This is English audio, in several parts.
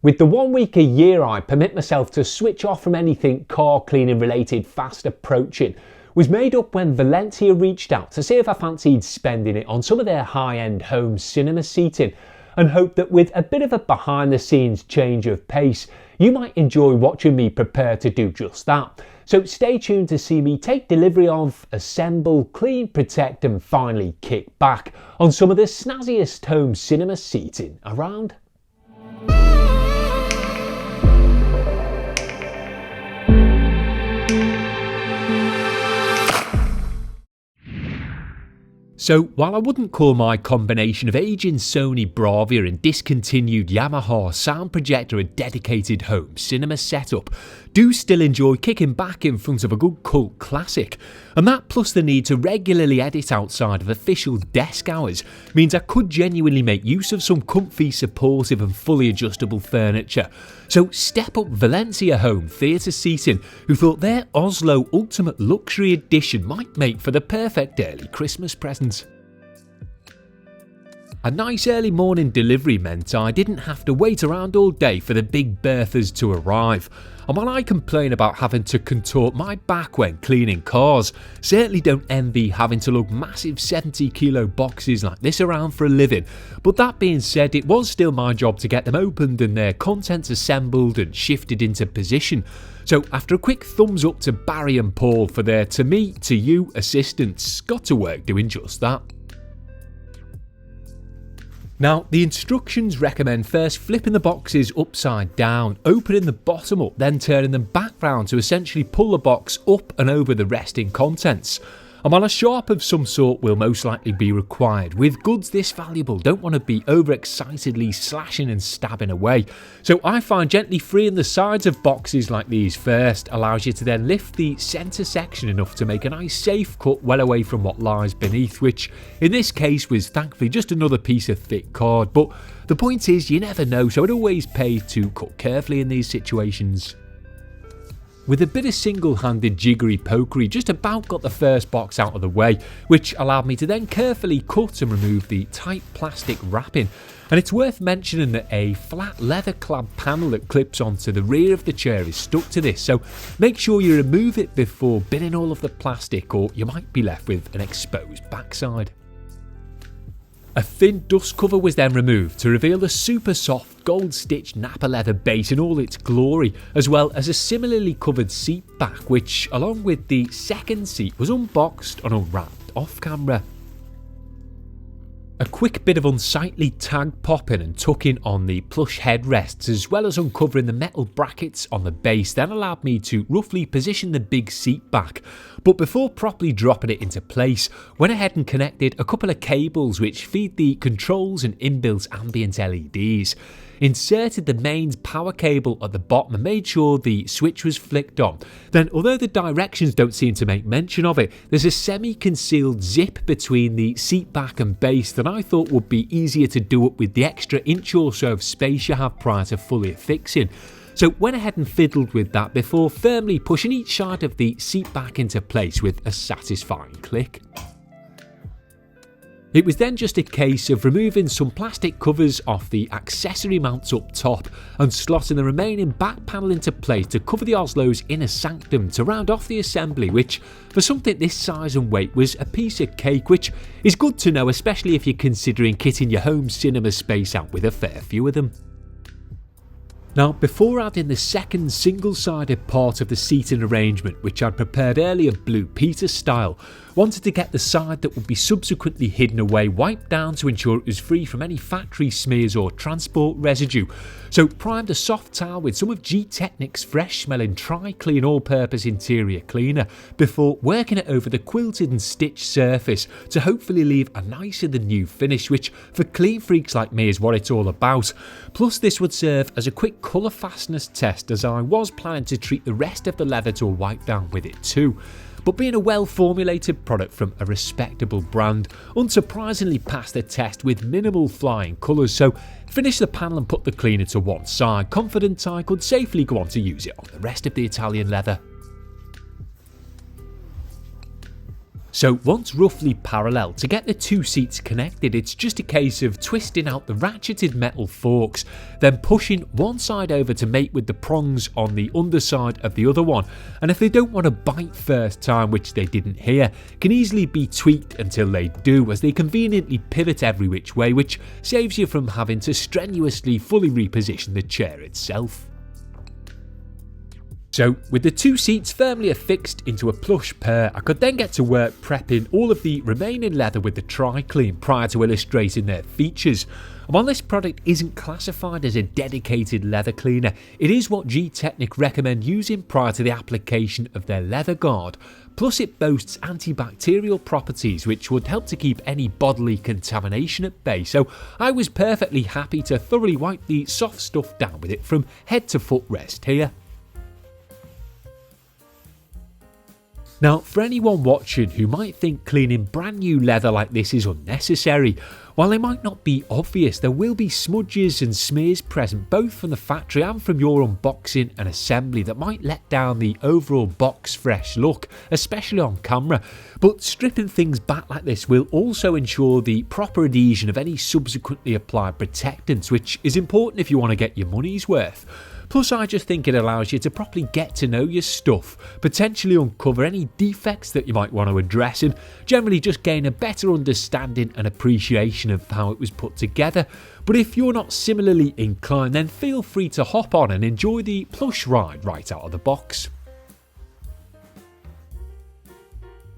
With the 1 week a year I permit myself to switch off from anything car cleaning related fast approaching was made up when Valencia reached out to see if I fancied spending it on some of their high-end home cinema seating, and hope that with a bit of a behind the scenes change of pace you might enjoy watching me prepare to do just that. So stay tuned to see me take delivery of, assemble, clean, protect and finally kick back on some of the snazziest home cinema seating around. So while I wouldn't call my combination of aging Sony Bravia and discontinued Yamaha sound projector a dedicated home cinema setup, do still enjoy kicking back in front of a good cult classic, and that plus the need to regularly edit outside of official desk hours means I could genuinely make use of some comfy, supportive and fully adjustable furniture. So step up Valencia Home Theatre Seating, who thought their Oslo Ultimate Luxury Edition might make for the perfect early Christmas present. A nice early morning delivery meant I didn't have to wait around all day for the big berthas to arrive. And while I complain about having to contort my back when cleaning cars, certainly don't envy having to lug massive 70-kilo boxes like this around for a living. But that being said, it was still my job to get them opened and their contents assembled and shifted into position. So after a quick thumbs up to Barry and Paul for their to me, to you assistance, got to work doing just that. Now, the instructions recommend first flipping the boxes upside down, opening the bottom up, then turning them back round to essentially pull the box up and over the resting contents. And while a sharp of some sort will most likely be required, with goods this valuable don't want to be overexcitedly slashing and stabbing away. So I find gently freeing the sides of boxes like these first allows you to then lift the centre section enough to make a nice safe cut well away from what lies beneath, which in this case was thankfully just another piece of thick card. But the point is, you never know, so it always pays to cut carefully in these situations. With a bit of single-handed jiggery pokery, just about got the first box out of the way, which allowed me to then carefully cut and remove the tight plastic wrapping. And it's worth mentioning that a flat leather clad panel that clips onto the rear of the chair is stuck to this, so make sure you remove it before binning all of the plastic, or you might be left with an exposed backside. A thin dust cover was then removed to reveal the super soft gold stitched Napa leather base in all its glory, as well as a similarly covered seat back, which along with the second seat was unboxed and unwrapped off camera. A quick bit of unsightly tag popping and tucking on the plush headrests, as well as uncovering the metal brackets on the base, then allowed me to roughly position the big seat back. But before properly dropping it into place, went ahead and connected a couple of cables which feed the controls and inbuilt ambient LEDs. Inserted the mains power cable at the bottom and made sure the switch was flicked on. Then, although the directions don't seem to make mention of it, there's a semi-concealed zip between the seat back and base that I thought would be easier to do up with the extra inch or so of space you have prior to fully affixing. So went ahead and fiddled with that before firmly pushing each side of the seat back into place with a satisfying click. It was then just a case of removing some plastic covers off the accessory mounts up top and slotting the remaining back panel into place to cover the Oslo's inner sanctum to round off the assembly, which for something this size and weight was a piece of cake, which is good to know, especially if you're considering kitting your home cinema space out with a fair few of them. Now, before adding the second single-sided part of the seating arrangement, which I'd prepared earlier Blue Peter style, wanted to get the side that would be subsequently hidden away wiped down to ensure it was free from any factory smears or transport residue. So primed a soft towel with some of Gtechniq's fresh-smelling Tri-Clean all-purpose interior cleaner before working it over the quilted and stitched surface to hopefully leave a nicer than new finish, which for clean freaks like me is what it's all about. Plus this would serve as a quick colour fastness test, as I was planning to treat the rest of the leather to a wipe down with it too. But being a well-formulated product from a respectable brand, unsurprisingly passed the test with minimal flying colours, so finished the panel and put the cleaner to one side, confident I could safely go on to use it on the rest of the Italian leather. So once roughly parallel, to get the two seats connected, it's just a case of twisting out the ratcheted metal forks, then pushing one side over to mate with the prongs on the underside of the other one, and if they don't want to bite first time, which they didn't here, can easily be tweaked until they do, as they conveniently pivot every which way, which saves you from having to strenuously fully reposition the chair itself. So with the two seats firmly affixed into a plush pair, I could then get to work prepping all of the remaining leather with the Tri-Clean prior to illustrating their features. And while this product isn't classified as a dedicated leather cleaner, it is what Gtechniq recommend using prior to the application of their leather guard. Plus it boasts antibacterial properties which would help to keep any bodily contamination at bay, so I was perfectly happy to thoroughly wipe the soft stuff down with it from head to footrest here. Now, for anyone watching who might think cleaning brand new leather like this is unnecessary, while they might not be obvious, there will be smudges and smears present both from the factory and from your unboxing and assembly that might let down the overall box fresh look, especially on camera. But stripping things back like this will also ensure the proper adhesion of any subsequently applied protectants, which is important if you want to get your money's worth. Plus I just think it allows you to properly get to know your stuff, potentially uncover any defects that you might want to address, and generally just gain a better understanding and appreciation of how it was put together. But if you're not similarly inclined, then feel free to hop on and enjoy the plush ride right out of the box.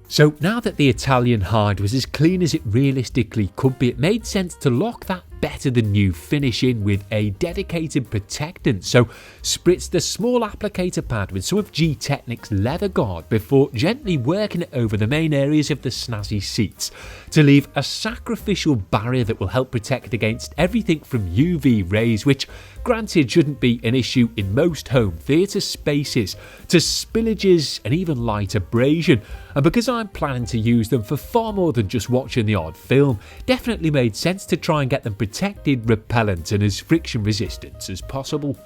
So now that the Italian hide was as clean as it realistically could be, it made sense to lock that better than new finish in with a dedicated protectant. So spritz the small applicator pad with some of Gtechniq's leather guard before gently working it over the main areas of the snazzy seats to leave a sacrificial barrier that will help protect against everything from UV rays, which granted shouldn't be an issue in most home theatre spaces, to spillages and even light abrasion. And because I'm planning to use them for far more than just watching the odd film, definitely made sense to try and get them protected, repellent and as friction resistant as possible.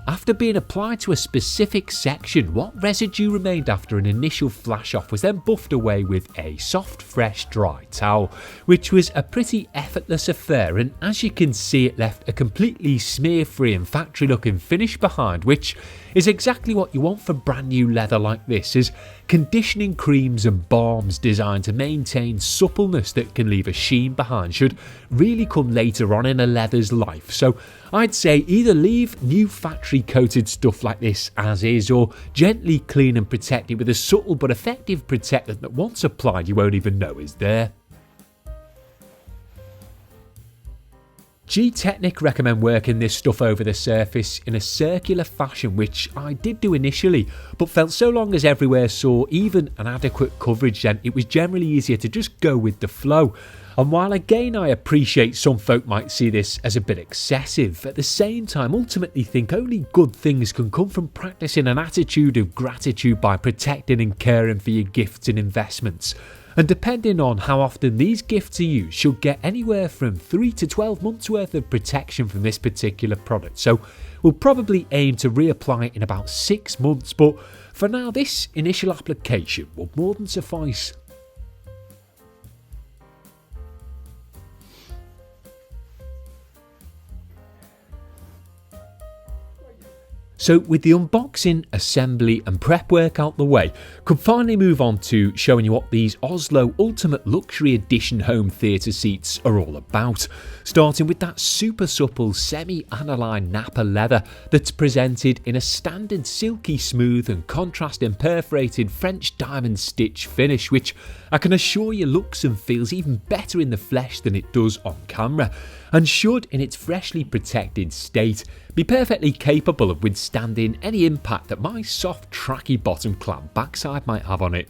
After being applied to a specific section, what residue remained after an initial flash off was then buffed away with a soft, fresh, dry towel, which was a pretty effortless affair, and as you can see it left a completely smear-free and factory-looking finish behind, which is exactly what you want for brand new leather like this, as conditioning creams and balms designed to maintain suppleness that can leave a sheen behind should really come later on in a leather's life. So I'd say either leave new factory coated stuff like this as is, or gently clean and protect it with a subtle but effective protectant that once applied you won't even know is there. Gtechniq recommend working this stuff over the surface in a circular fashion, which I did do initially, but felt so long as everywhere saw even an adequate coverage, then it was generally easier to just go with the flow. And while again I appreciate some folk might see this as a bit excessive, at the same time ultimately think only good things can come from practicing an attitude of gratitude by protecting and caring for your gifts and investments. And depending on how often these gifts are used, you'll get anywhere from 3 to 12 months worth of protection from this particular product. So we'll probably aim to reapply it in about 6 months, but for now this initial application will more than suffice. So with the unboxing, assembly and prep work out the way, could finally move on to showing you what these Oslo Ultimate Luxury Edition home theatre seats are all about. Starting with that super supple semi-aniline nappa leather that's presented in a standard silky smooth and contrasting perforated French diamond stitch finish, which I can assure you looks and feels even better in the flesh than it does on camera, and should in its freshly protected state be perfectly capable of withstanding any impact that my soft tracky bottom clamp backside might have on it.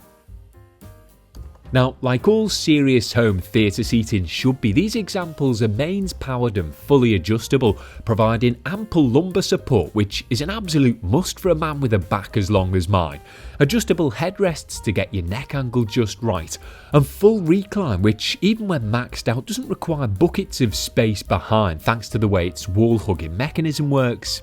Now, like all serious home theatre seating should be, these examples are mains powered and fully adjustable, providing ample lumbar support, which is an absolute must for a man with a back as long as mine, adjustable headrests to get your neck angle just right, and full recline, which even when maxed out doesn't require buckets of space behind thanks to the way its wall hugging mechanism works.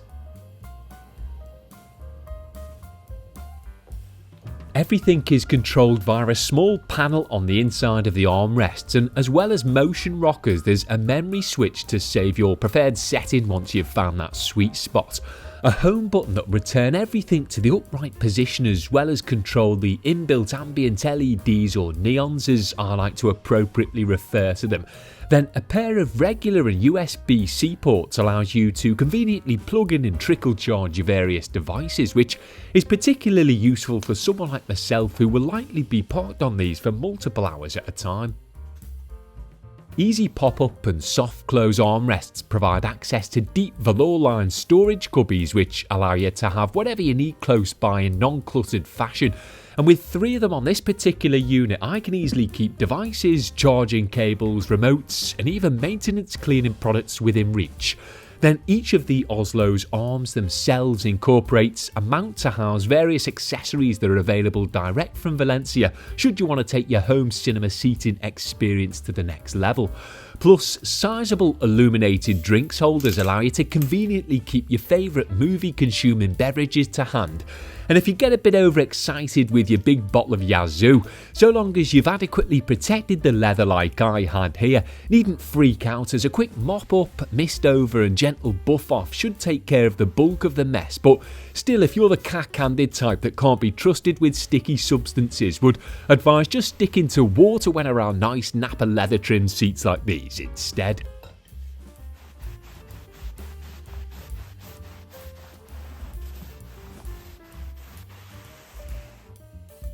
Everything is controlled via a small panel on the inside of the armrests, and as well as motion rockers, there's a memory switch to save your preferred setting once you've found that sweet spot, a home button that will return everything to the upright position, as well as control the inbuilt ambient LEDs, or neons as I like to appropriately refer to them. Then a pair of regular and USB-C ports allows you to conveniently plug in and trickle charge your various devices, which is particularly useful for someone like myself who will likely be parked on these for multiple hours at a time. Easy pop-up and soft close armrests provide access to deep velour-lined storage cubbies, which allow you to have whatever you need close by in non-cluttered fashion. And with 3 of them on this particular unit, I can easily keep devices, charging cables, remotes, and even maintenance cleaning products within reach. Then each of the Oslo's arms themselves incorporates a mount to house various accessories that are available direct from Valencia should you want to take your home cinema seating experience to the next level. Plus, sizable illuminated drinks holders allow you to conveniently keep your favourite movie consuming beverages to hand. And if you get a bit overexcited with your big bottle of Yazoo, so long as you've adequately protected the leather like I had here, needn't freak out, as a quick mop up, mist over and gentle buff off should take care of the bulk of the mess. But still, if you're the cack-handed type that can't be trusted with sticky substances, would advise just sticking to water when around nice Napa leather trimmed seats like these instead.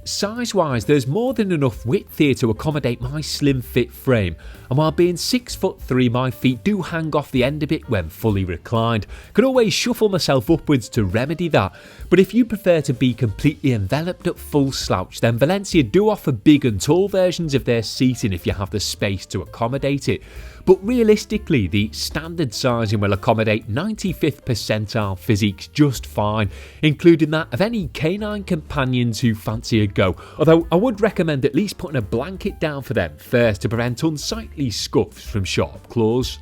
Size-wise, there's more than enough width here to accommodate my slim fit frame, and while being 6'3", my feet do hang off the end a bit when fully reclined. Can always shuffle myself upwards to remedy that, but if you prefer to be completely enveloped at full slouch, then Valencia do offer big and tall versions of their seating if you have the space to accommodate it. But realistically, the standard sizing will accommodate 95th percentile physiques just fine, including that of any canine companions who fancy a go, although I would recommend at least putting a blanket down for them first to prevent unsightly scuffs from sharp claws.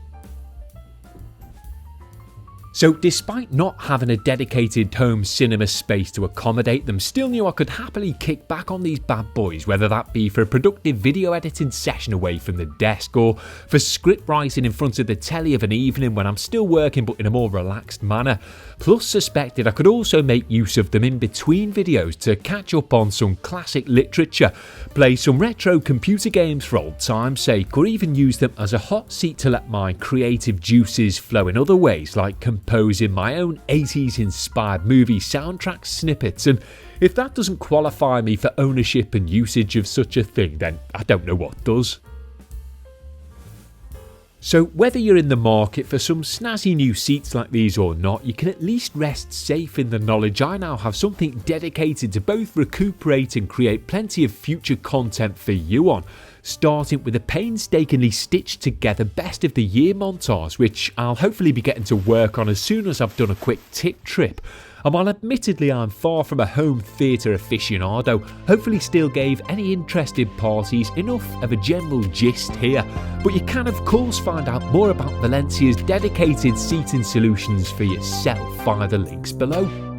So despite not having a dedicated home cinema space to accommodate them, still knew I could happily kick back on these bad boys, whether that be for a productive video editing session away from the desk, or for script writing in front of the telly of an evening when I'm still working but in a more relaxed manner. Plus suspected I could also make use of them in between videos to catch up on some classic literature, play some retro computer games for old time's sake, or even use them as a hot seat to let my creative juices flow in other ways, like composing my own 80s inspired movie soundtrack snippets. And if that doesn't qualify me for ownership and usage of such a thing, then I don't know what does. So whether you're in the market for some snazzy new seats like these or not, you can at least rest safe in the knowledge I now have something dedicated to both recuperate and create plenty of future content for you on, starting with a painstakingly stitched together best of the year montage, which I'll hopefully be getting to work on as soon as I've done a quick tip trip. And while admittedly I'm far from a home theatre aficionado, hopefully still gave any interested parties enough of a general gist here. But you can of course find out more about Valencia's dedicated seating solutions for yourself via the links below.